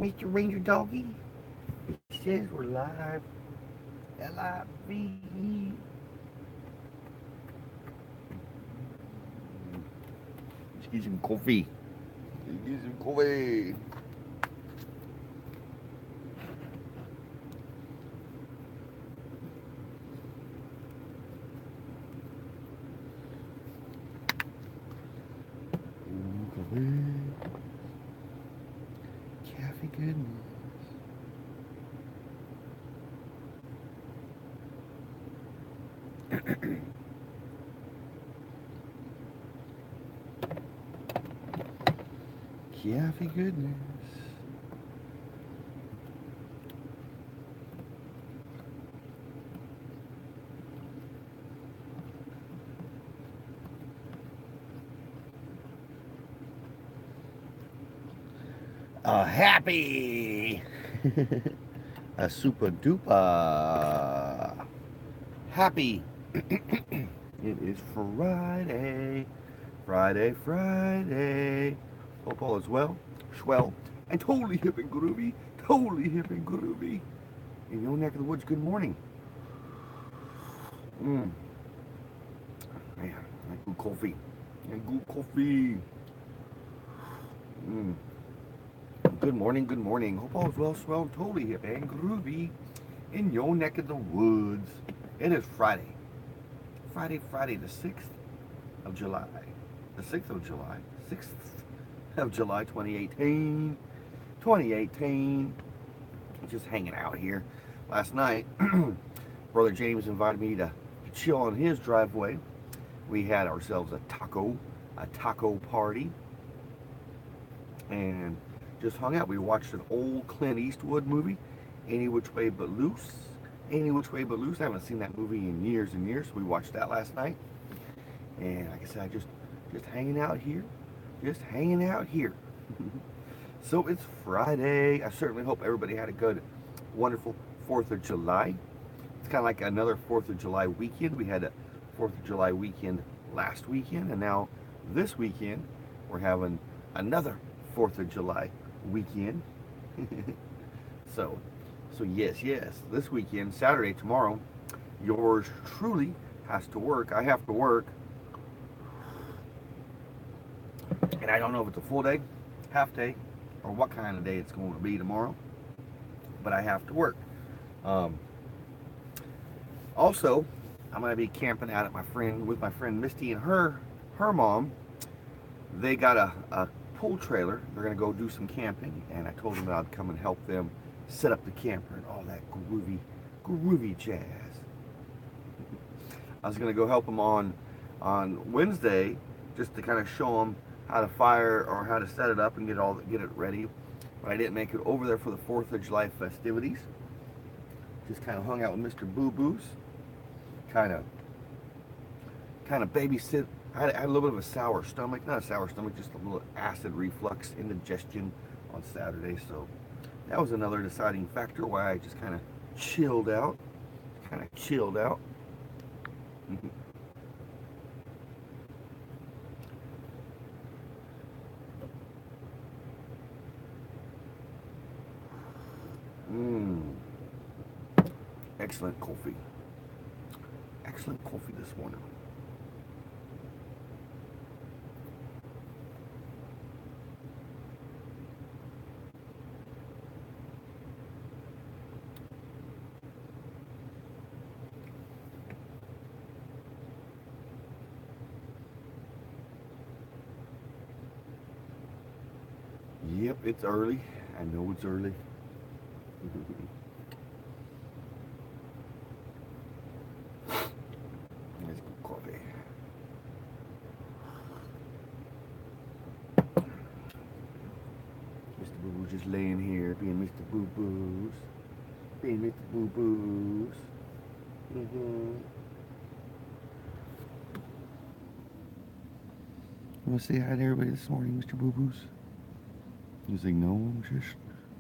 Mr. Ranger Doggy. It says we're live. Live. Let's get some coffee. Let's get some coffee. Cafe goodness. Cafe goodness. A happy, a super duper happy. It is Friday, Friday. Hope all is well, swell, and totally hip and groovy, totally hip and groovy. In your neck of the woods, good morning. Man, I good coffee. And good coffee. Good morning, good morning. Hope all is well, swell, and totally hip and groovy. In your neck of the woods. It is Friday. Friday, the 6th of July. The 6th of July. 6th of July, 2018. 2018. Just hanging out here. Last night, Brother James invited me to chill on his driveway. We had ourselves a taco party, and just hung out. We watched an old Clint Eastwood movie, Any Which Way But Loose. Any Which Way But Loose. I haven't seen that movie in years and years. So we watched that last night. And like I said, just hanging out here. Just hanging out here. So it's Friday. I certainly hope everybody had a good, wonderful 4th of July. It's kind of like another 4th of July weekend. We had a 4th of July weekend last weekend. And now this weekend, we're having another 4th of July weekend. So yes, this weekend, Saturday, tomorrow, yours truly has to work. I have to work. And I don't know if it's a full day, half day, or what kind of day it's going to be tomorrow. But I have to work. Also, I'm going to be camping out with my friend Misty and her mom. They got a pool trailer. They're going to go do some camping. And I told them that I'd come and help them set up the camper and all that groovy jazz. I was going to go help them on Wednesday just to kind of show them how to fire or how to set it up and get it ready. But I didn't make it over there for the 4th of July festivities. Just kind of hung out with Mr. Boo Boos. Kind of babysit. I had a little bit of a sour stomach. Not a sour stomach, just a little acid reflux, indigestion on Saturday. So that was another deciding factor why I just kind of chilled out. Excellent coffee. Excellent coffee this morning. Yep, it's early. I know it's early. Let's go coffee. Mr. Boo Boo just laying here, being Mr. Boo Boos. Being Mr. Boo Boos. You want to say hi to everybody this morning, Mr. Boo Boos? He's like, no,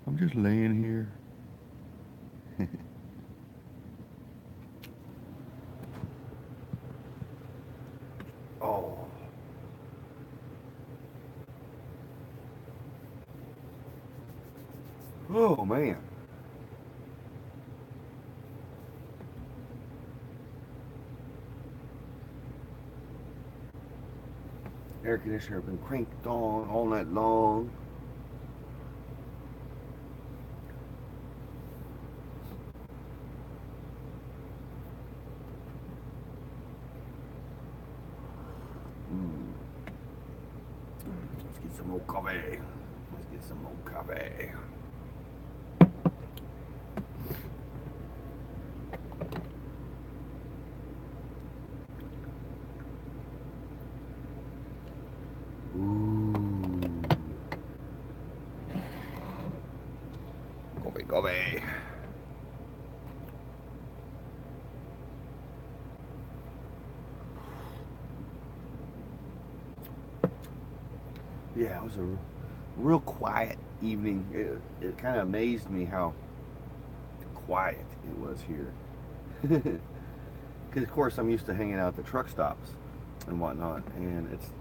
I'm just laying here. Oh. Oh man. Air conditioner been cranked on all night long. Let's get some more coffee. Let's get some more coffee. Ooh. Coffee, coffee. Yeah, it was a real quiet evening. It kind of amazed me how quiet it was here. Because of course I'm used to hanging out at the truck stops and whatnot, and it's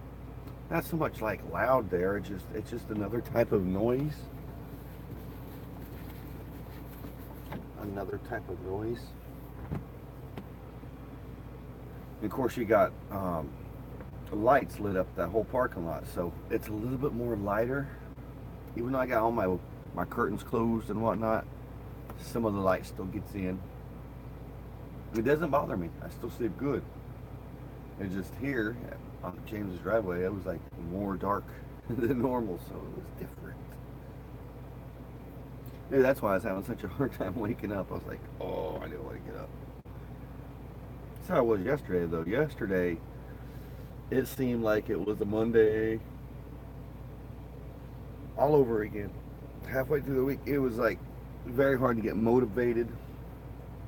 not so much like loud there. It's just another type of noise. Another type of noise. And of course you got lights lit up that whole parking lot, so it's a little bit more lighter. Even though I got all my curtains closed and whatnot, some of the light still gets in. It doesn't bother me. I still sleep good. It's just here on James's driveway, it was like more dark than normal, so it was different. Maybe that's why I was having such a hard time waking up. I was like, oh, I didn't want to get up. That's how it was yesterday, though. Yesterday, it seemed like it was a Monday all over again. Halfway through the week, it was like very hard to get motivated,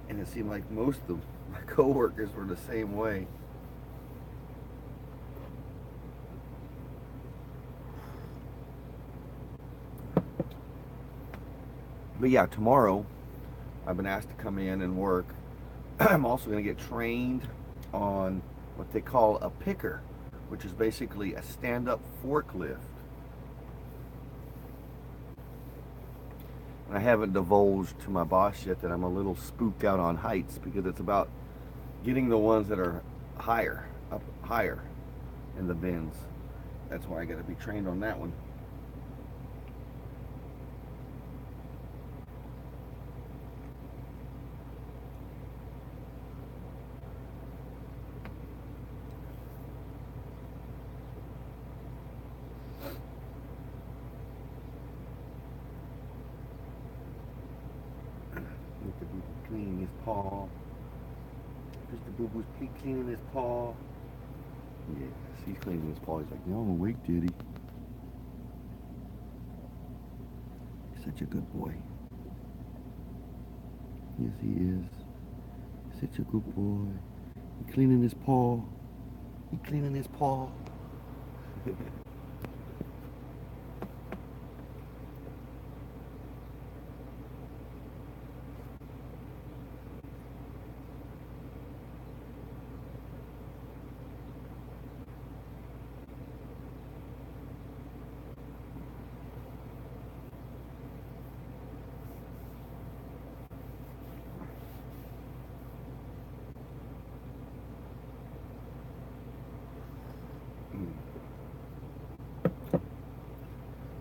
and it seemed like most of my coworkers were the same way. But yeah, tomorrow I've been asked to come in and work. I'm also going to get trained on what they call a picker, which is basically a stand-up forklift. And I haven't divulged to my boss yet that I'm a little spooked out on heights, because it's about getting the ones that are higher, up higher in the bins. That's why I got to be trained on that one. Mr. Boo Boo cleaning his paw. Mr. Boo Boo's cleaning his paw. Yes, he's cleaning his paw. He's like, no, I'm awake, Diddy. He's such a good boy. Yes, he is. Such a good boy. He cleaning his paw. He cleaning his paw.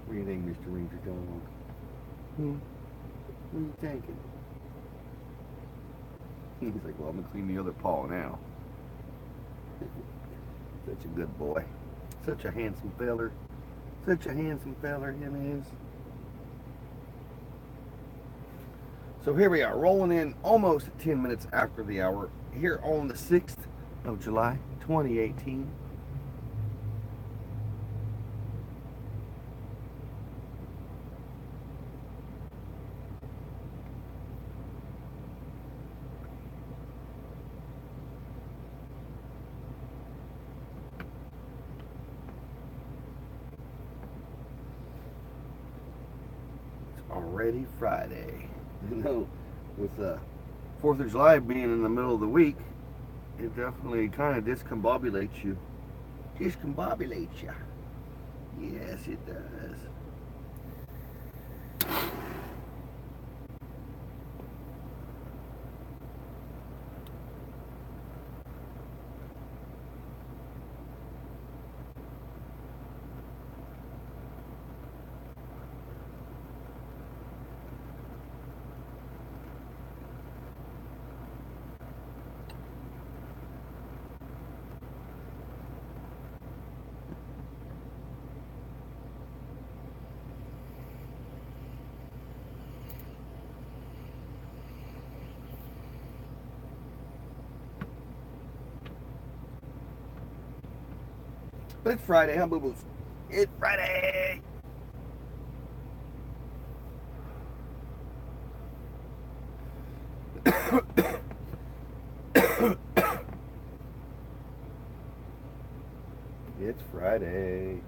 What do you think, Mr. Ranger Dog? What are you thinking? He's like, well, I'm gonna clean the other paw now. Such a good boy. Such a handsome feller. Such a handsome feller, him is. So here we are, rolling in almost 10 minutes after the hour, here on the 6th of July, 2018. Already Friday. You know, with the 4th of July being in the middle of the week, it definitely kind of discombobulates you. Discombobulates you. Yes, it does. But it's Friday, huh, boo-boos? It's Friday! It's Friday.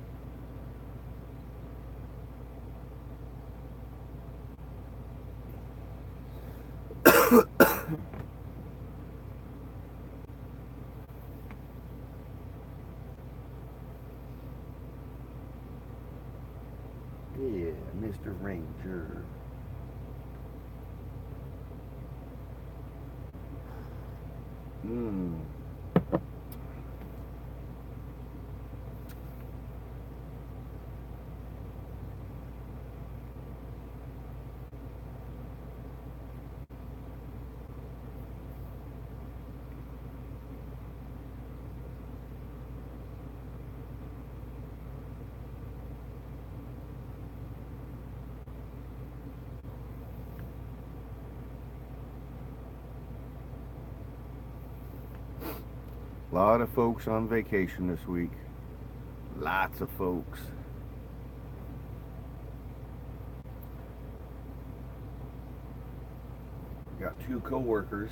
Yeah, Mr. Ranger. Mmm. A lot of folks on vacation this week. Lots of folks. Got two co-workers.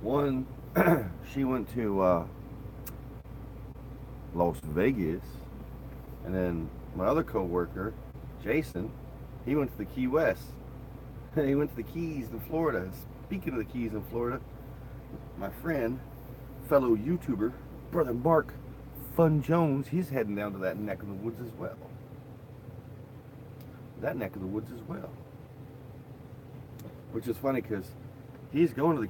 One, she went to Las Vegas, and then my other co-worker, Jason, he went to the Key West. He went to the Keys in Florida. Speaking of the Keys in Florida, my friend, fellow YouTuber, brother Mark Fun Jones, he's heading down to that neck of the woods as well. Which is funny because he's going to the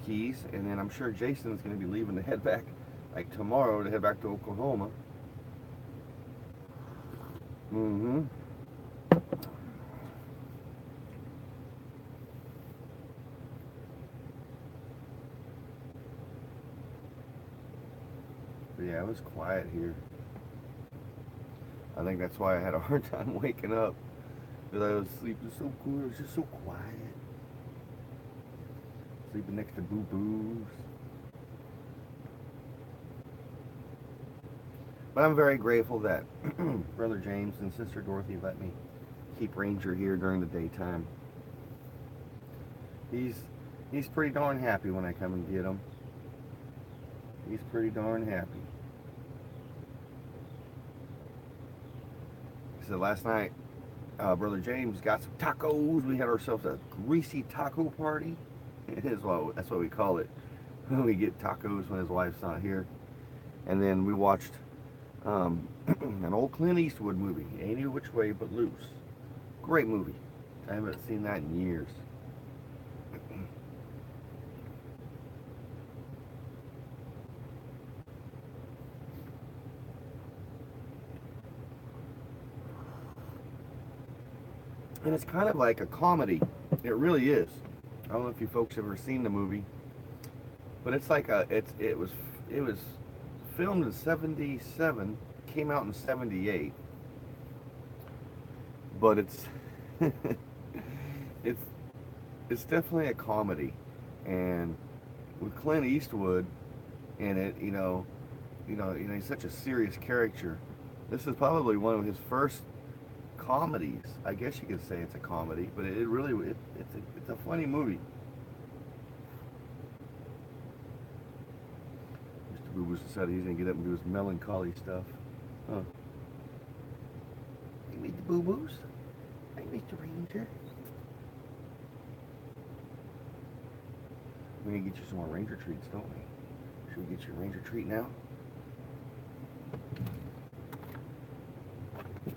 Keys, and then I'm sure Jason's going to be leaving to head back, like tomorrow, to head back to Oklahoma. Mm-hmm. But yeah, it was quiet here. I think that's why I had a hard time waking up, because I was sleeping so cool. It was just so quiet. Sleeping next to boo-boos. But I'm very grateful that Brother James and Sister Dorothy let me keep Ranger here during the daytime. He's pretty darn happy when I come and get him. He's pretty darn happy. So last night, Brother James got some tacos. We had ourselves a greasy taco party. That's what we call it. We get tacos when his wife's not here. And then we watched an old Clint Eastwood movie, Any Which Way But Loose. Great movie. I haven't seen that in years. And it's kind of like a comedy. It really is. I don't know if you folks have ever seen the movie, but it's like it was filmed in '77, came out in '78, but it's it's definitely a comedy, and with Clint Eastwood in it, he's such a serious character. This is probably one of his first comedies. I guess you could say it's a comedy, but it's a funny movie. Mr. Boo Boo decided he's gonna get up and do his melancholy stuff. Huh. Hey, meet the Boo Boos. Hey, Mr. Ranger. We need to get you some more Ranger treats, don't we? Should we get you a Ranger treat now?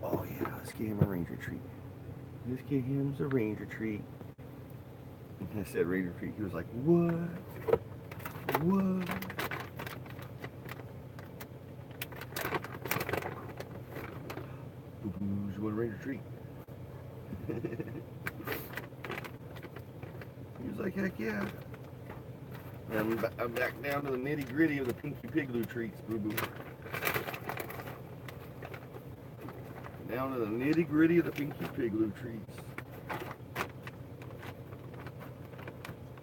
Oh yeah, let's get him a Ranger treat. Let's get him a Ranger treat. And I said Ranger treat. He was like, what? What? Boo-boos, you want a Ranger treat? He was like, heck yeah. And I'm back down to the nitty gritty of the Pinky Pigloo treats, boo-boo. Down to the nitty gritty of the Pinky Pigloo treats.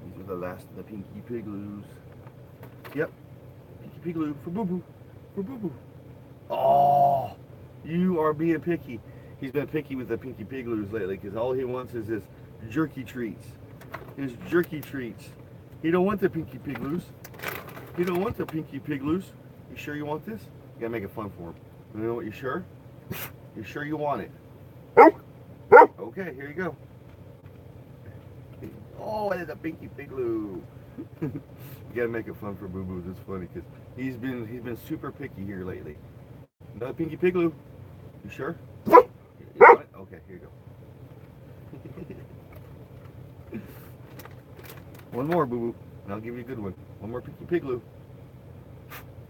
These are the last of the Pinky Pigloos. Yep. Pinky Pigloo for Boo Boo. For Boo Boo. You are being picky. He's been picky with the Pinky Pigloos lately because all he wants is his jerky treats. His jerky treats. He don't want the Pinky Pigloos. He don't want the Pinky Pigloos. You sure you want this? You gotta make it fun for him. You know what? You sure? You sure you want it? Okay, here you go. Oh, it's a Pinky Pigloo. You gotta make it fun for Boo Boo. It's funny because he's been super picky here lately. Another Pinky Pigloo. You sure? You want it? Okay, here you go. One more, Boo Boo, and I'll give you a good one. One more Pinky Pigloo.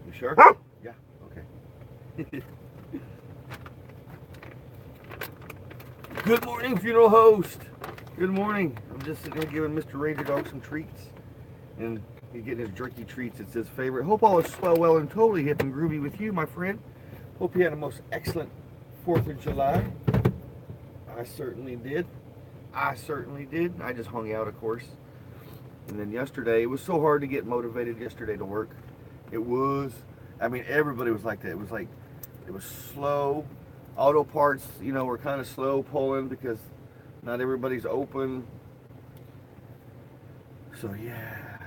You sure? Yeah. Okay. Good morning, funeral host. Good morning. I'm just sitting here giving Mr. Ranger Dog some treats, and he's getting his jerky treats. It's his favorite. Hope all is swell, well, and totally hip and groovy with you, my friend. Hope you had a most excellent 4th of July. I certainly did. I certainly did. I just hung out, of course. And then yesterday, it was so hard to get motivated yesterday to work. It was, I mean, everybody was like that. It was slow. Auto parts, you know, were kind of slow pulling because not everybody's open. So yeah.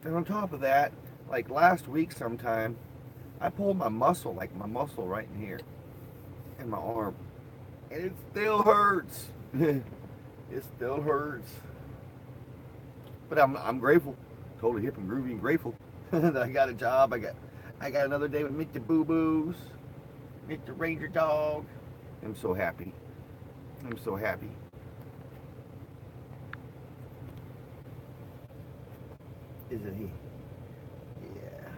And on top of that, like last week sometime, I pulled my muscle, like my muscle right in here, in my arm, and it still hurts. It still hurts. But I'm grateful, totally hip and groovy and grateful that I got a job. I got another day with Mr. Boo Boos, Mr. Ranger Dog. I'm so happy. I'm so happy. Isn't he? Yeah.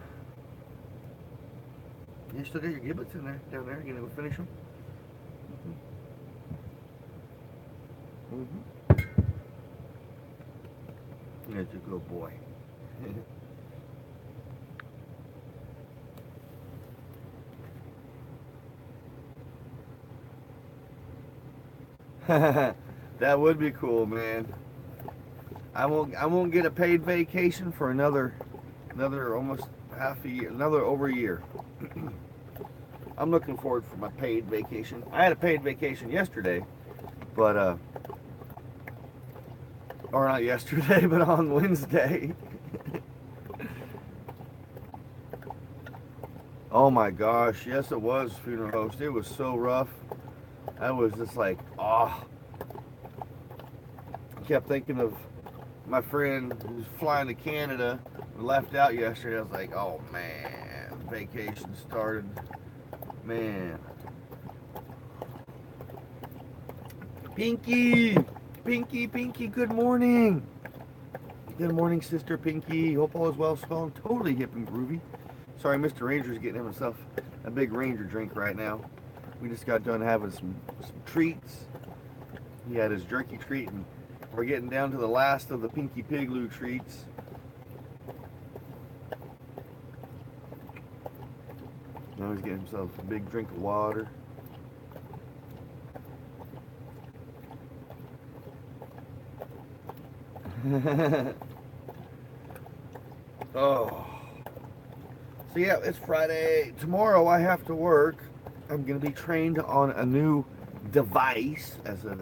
You still got your giblets in there, down there. You gonna go finish them? That's a good boy. That would be cool, man. I won't get a paid vacation for another almost half a year, another over a year. I'm looking forward for my paid vacation. I had a paid vacation yesterday, but or not yesterday, but on Wednesday. Oh my gosh, yes it was, funeral host. It was so rough. I was just like, oh. I kept thinking of my friend who's flying to Canada, left out yesterday. I was like, oh man, vacation started. Man. Pinky! Pinky, Pinky, good morning. Good morning, Sister Pinky. Hope all is well, swell, totally hip and groovy. Sorry, Mr. Ranger's getting himself a big Ranger drink right now. We just got done having some treats. He had his jerky treat, and we're getting down to the last of the Pinky Pigloo treats. Now he's getting himself a big drink of water. Oh. So yeah, it's Friday. Tomorrow I have to work. I'm going to be trained on a new device, as a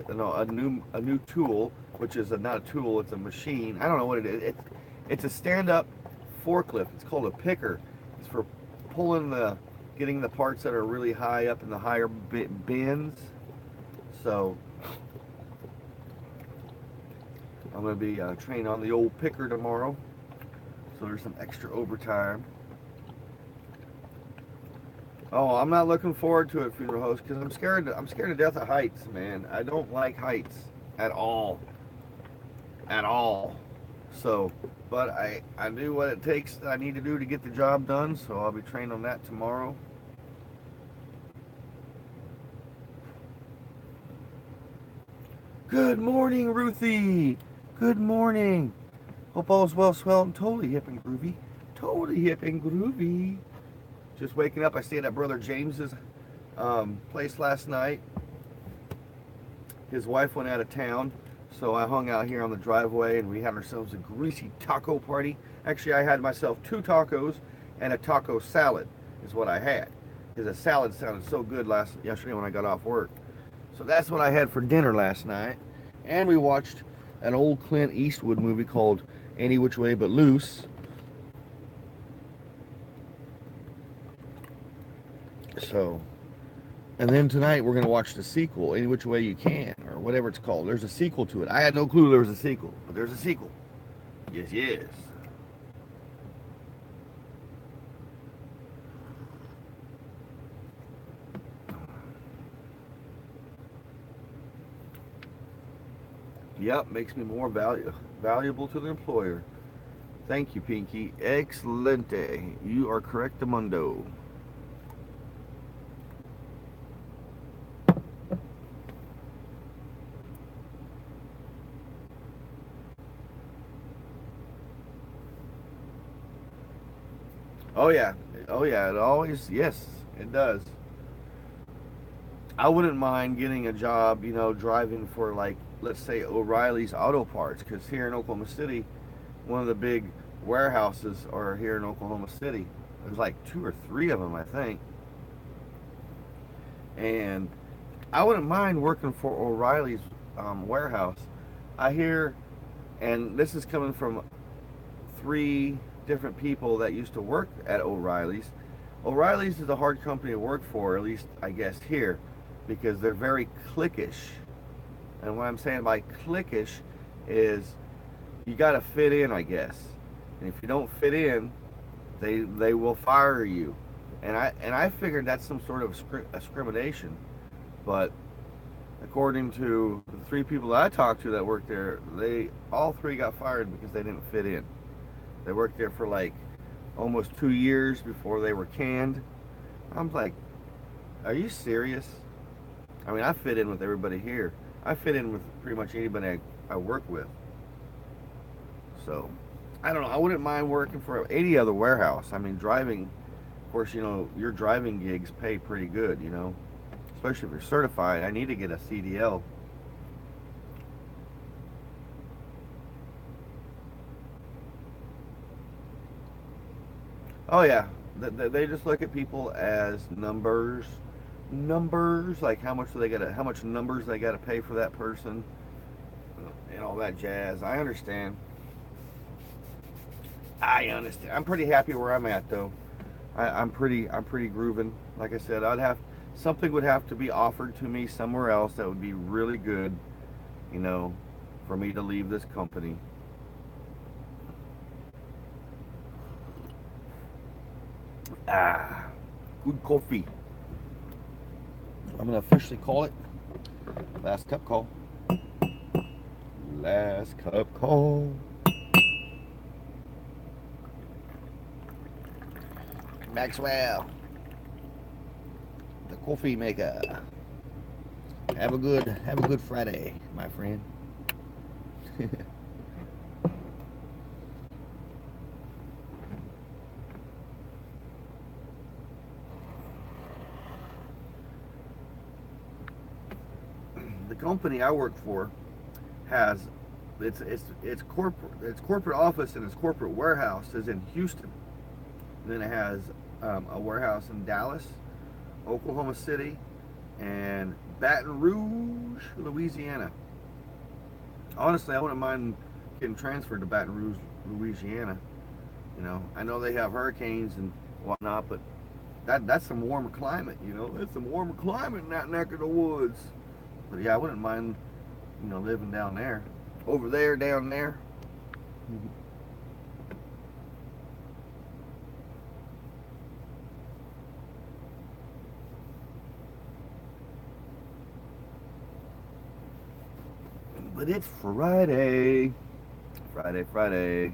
new tool, which is not a tool, it's a machine. I don't know what it is. It's a stand-up forklift. It's called a picker. It's for getting the parts that are really high up in the higher bins. So I'm going to be trained on the old picker tomorrow. So there's some extra overtime. Oh, I'm not looking forward to it, funeral host, because I'm scared to death of heights, man. I don't like heights at all. At all. So, but I do what it takes that I need to do to get the job done, so I'll be trained on that tomorrow. Good morning, Ruthie. Good morning. Hope all is well, swell, and totally hip and groovy. Totally hip and groovy. Just waking up. I stayed at Brother James's place last night. His wife went out of town, so I hung out here on the driveway, and we had ourselves a greasy taco party. Actually, I had myself 2 tacos and a taco salad is what I had. because the salad sounded so good yesterday when I got off work. So that's what I had for dinner last night. And we watched an old Clint Eastwood movie called Any Which Way But Loose. So, and then tonight we're going to watch the sequel, Any Which Way You Can, or whatever it's called. There's a sequel to it. I had no clue there was a sequel, but there's a sequel. Yes, yes. Yep, makes me more valuable to the employer. Thank you, Pinky. Excelente. You are correct, Mundo. Oh yeah, oh yeah. It always, yes, it does. I wouldn't mind getting a job, driving for like, let's say O'Reilly's Auto Parts, because here in Oklahoma City, one of the big warehouses are here in Oklahoma City. There's like 2 or 3 of them, I think. And I wouldn't mind working for O'Reilly's warehouse. I hear, and this is coming from 3 different people that used to work at O'Reilly's. O'Reilly's is a hard company to work for, at least I guess here, because they're very cliquish. And what I'm saying by cliquish is you got to fit in, I guess. And if you don't fit in, they will fire you. And I figured that's some sort of discrimination. But according to the 3 people that I talked to that worked there, they all 3 got fired because they didn't fit in. They worked there for like almost 2 years before they were canned. I'm like, are you serious? I mean, I fit in with everybody here. I fit in with pretty much anybody I work with. So, I don't know. I wouldn't mind working for any other warehouse. I mean, driving, of course, your driving gigs pay pretty good, especially if you're certified. I need to get a CDL. Oh yeah, they just look at people as numbers, like how much numbers they gotta pay for that person, and all that jazz. I understand. I'm pretty happy where I'm at though. I'm pretty grooving. Like I said, something would have to be offered to me somewhere else that would be really good, for me to leave this company. Good coffee. I'm gonna officially call it last cup call. Last cup call. Maxwell, the coffee maker. Have a good Friday, my friend. The company I work for has its corporate office and its corporate warehouse is in Houston. And then it has a warehouse in Dallas, Oklahoma City, and Baton Rouge, Louisiana. Honestly, I wouldn't mind getting transferred to Baton Rouge, Louisiana. I know they have hurricanes and whatnot, but that's some warmer climate. That's some warmer climate in that neck of the woods. But yeah, I wouldn't mind, living down there, over there, down there. But it's Friday. Friday.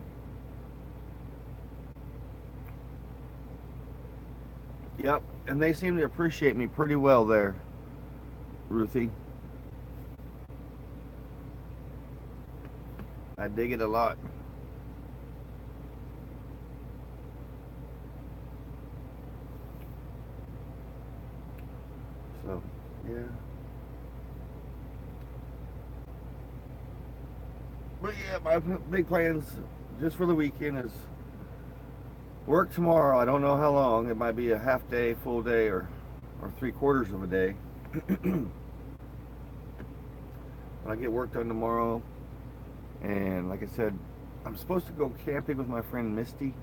Yep, and they seem to appreciate me pretty well there, Ruthie. I dig it a lot. So, yeah. But yeah, my big plans just for the weekend is work tomorrow. I don't know how long. It might be a half day, full day, or or 3/4 of a day. When I get work done tomorrow, and like I said, I'm supposed to go camping with my friend Misty,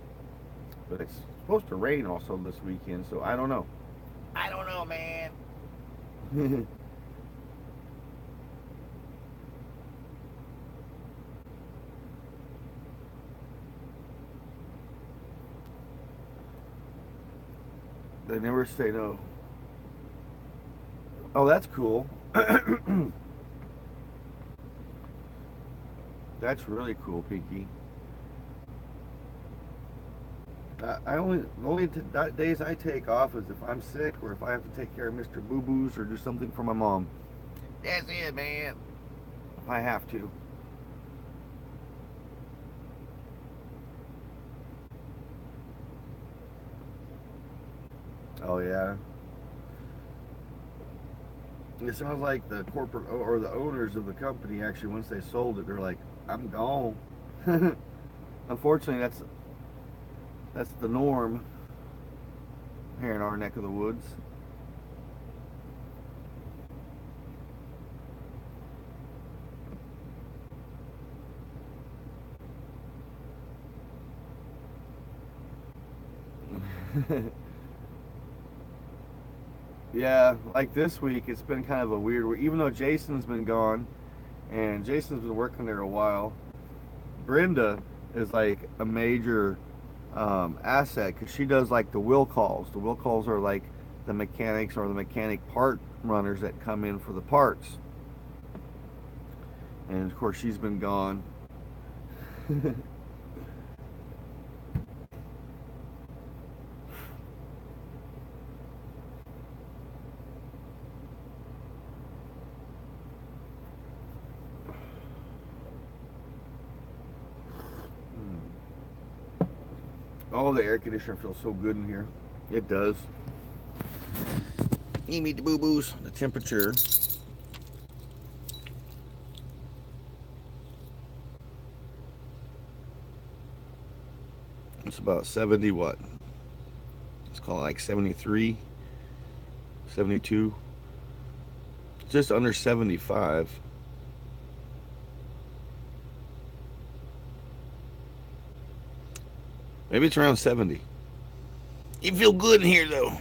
but it's supposed to rain also this weekend, so I don't know. I don't know, man. They never say no. Oh, that's cool. That's really cool, Pinky. I only the only days I take off is if I'm sick or if I have to take care of Mr. Boo Boos or do something for my mom. That's it, man. If I have to. Oh yeah. It sounds like the corporate or the owners of the company actually, once they sold it, they're like, "I'm gone." Unfortunately, that's the norm here in our neck of the woods. Yeah, like this week, it's been kind of a weird week. Even though Jason's been gone, and Jason's been working there a while, Brenda is like a major asset because she does like the will calls. The will calls are like the mechanics or the mechanic part runners that come in for the parts. And of course, she's been gone. Oh, the air conditioner feels so good in here. It does. You meet the boo boos. The temperature. It's about 70 what? Let's call it like 73, 72. Just under 75. Maybe it's around 70. You feel good in here though.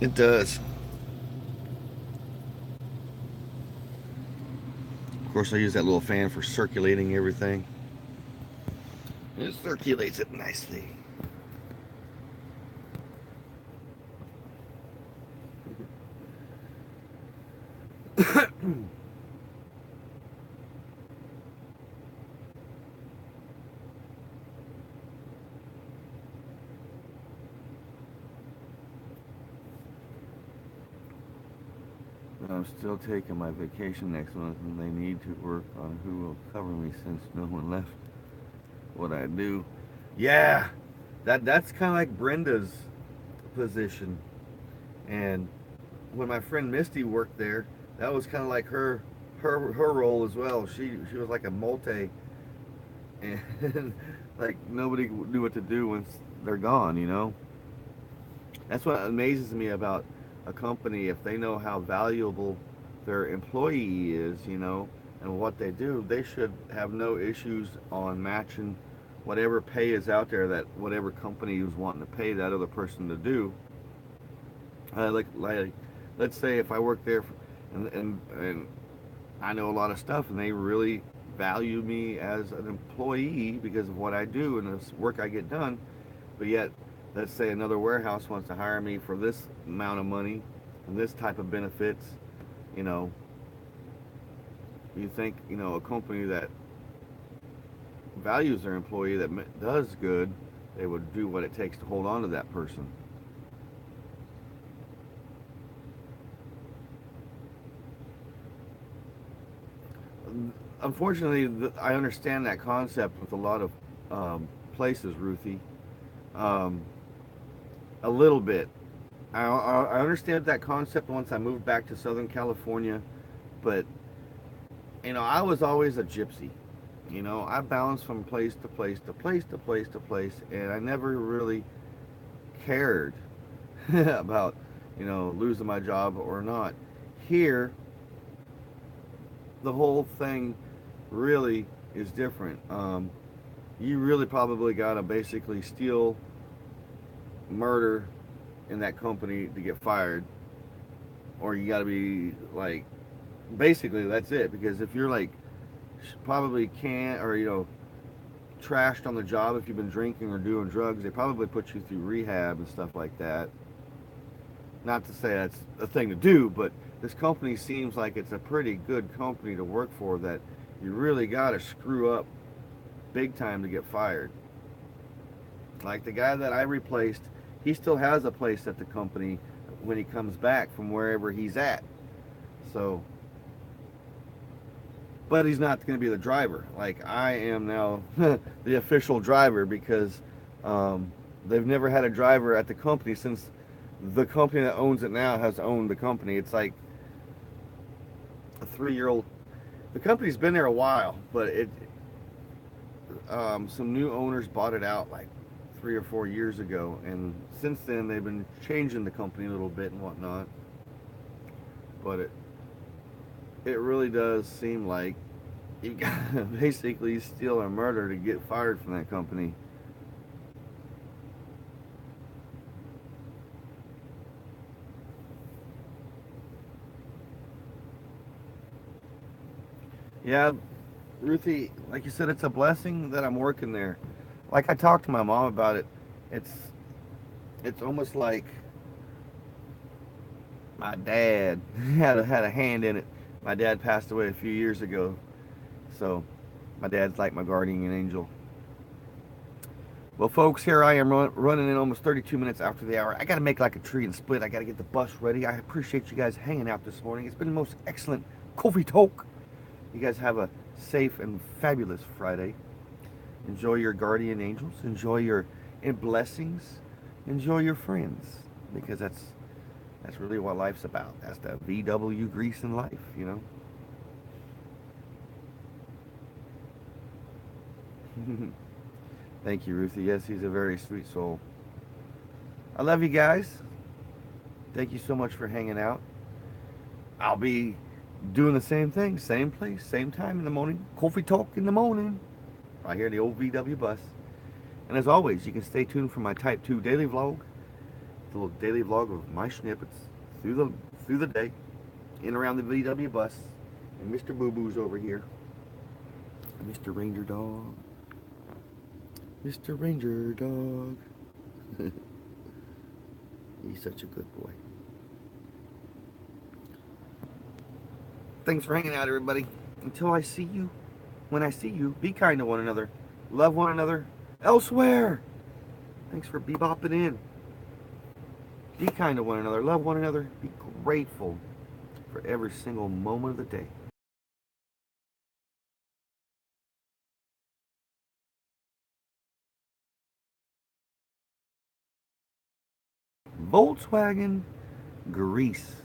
It does. Of course, I use that little fan for circulating everything. It circulates it nicely. I'm still taking my vacation next month, and they need to work on who will cover me since no one left what I do. Yeah, that's kind of like Brenda's position. And when my friend Misty worked there, that was kind of like her role as well. She was like a multi, and like nobody knew what to do once they're gone. You know, that's what amazes me about a company. If they know how valuable their employee is, you know, and what they do, they should have no issues on matching whatever pay is out there that whatever company is wanting to pay that other person to do. Like let's say if I work there and I know a lot of stuff and they really value me as an employee because of what I do and the work I get done, but yet let's say another warehouse wants to hire me for this amount of money and this type of benefits, you know, you think, you know, a company that values their employee that does good, they would do what it takes to hold on to that person. Unfortunately, I understand that concept with a lot of places, Ruthie. Um, a little bit. I understand that concept once I moved back to Southern California, but you know, I was always a gypsy. You know, I bounced from place to place to place to place to place, and I never really cared about losing my job or not. Here, the whole thing really is different. You really probably got to basically steal, murder in that company to get fired, or you got to be like, basically that's it. Because if you're like probably can't, or trashed on the job, if you've been drinking or doing drugs, they probably put you through rehab and stuff like that. Not to say that's a thing to do, but this company seems like it's a pretty good company to work for, that you really got to screw up big time to get fired. Like the guy that I replaced, he still has a place at the company when he comes back from wherever he's at. So, but he's not going to be the driver. Like I am now the official driver, because they've never had a driver at the company since the company that owns it now has owned the company. It's like a 3-year old. The company's been there a while, but some new owners bought it out like 3 or 4 years ago, and since then they've been changing the company a little bit and whatnot. But it really does seem like you got to basically steal or murder to get fired from that company. Yeah, Ruthie, like you said, it's a blessing that I'm working there. Like I talked to my mom about it. It's it's almost like my dad had a hand in it. My dad passed away a few years ago, so my dad's like my guardian angel. Well, folks, here I am running in almost 32 minutes after the hour. I got to make like a tree and split. I got to get the bus ready. I appreciate you guys hanging out this morning. It's been the most excellent coffee talk. You guys have a safe and fabulous Friday. Enjoy your guardian angels. Enjoy your blessings. Enjoy your friends, because that's really what life's about. That's the VW grease in life. Thank you, Ruthie. Yes, he's a very sweet soul. I love you guys. Thank you so much for hanging out. I'll be doing the same thing, same place, same time in the morning. Coffee talk in the morning. Right here, the old VW bus. And as always, you can stay tuned for my Type 2 daily vlog. The little daily vlog of my snippets through the day, in and around the VW bus. And Mr. Boo Boo's over here. Mr. Ranger Dog. Mr. Ranger Dog. He's such a good boy. Thanks for hanging out, everybody. Until I see you, when I see you, be kind to one another. Love one another elsewhere. Thanks for bebopping in. Be kind to one another. Love one another. Be grateful for every single moment of the day. Volkswagen grease.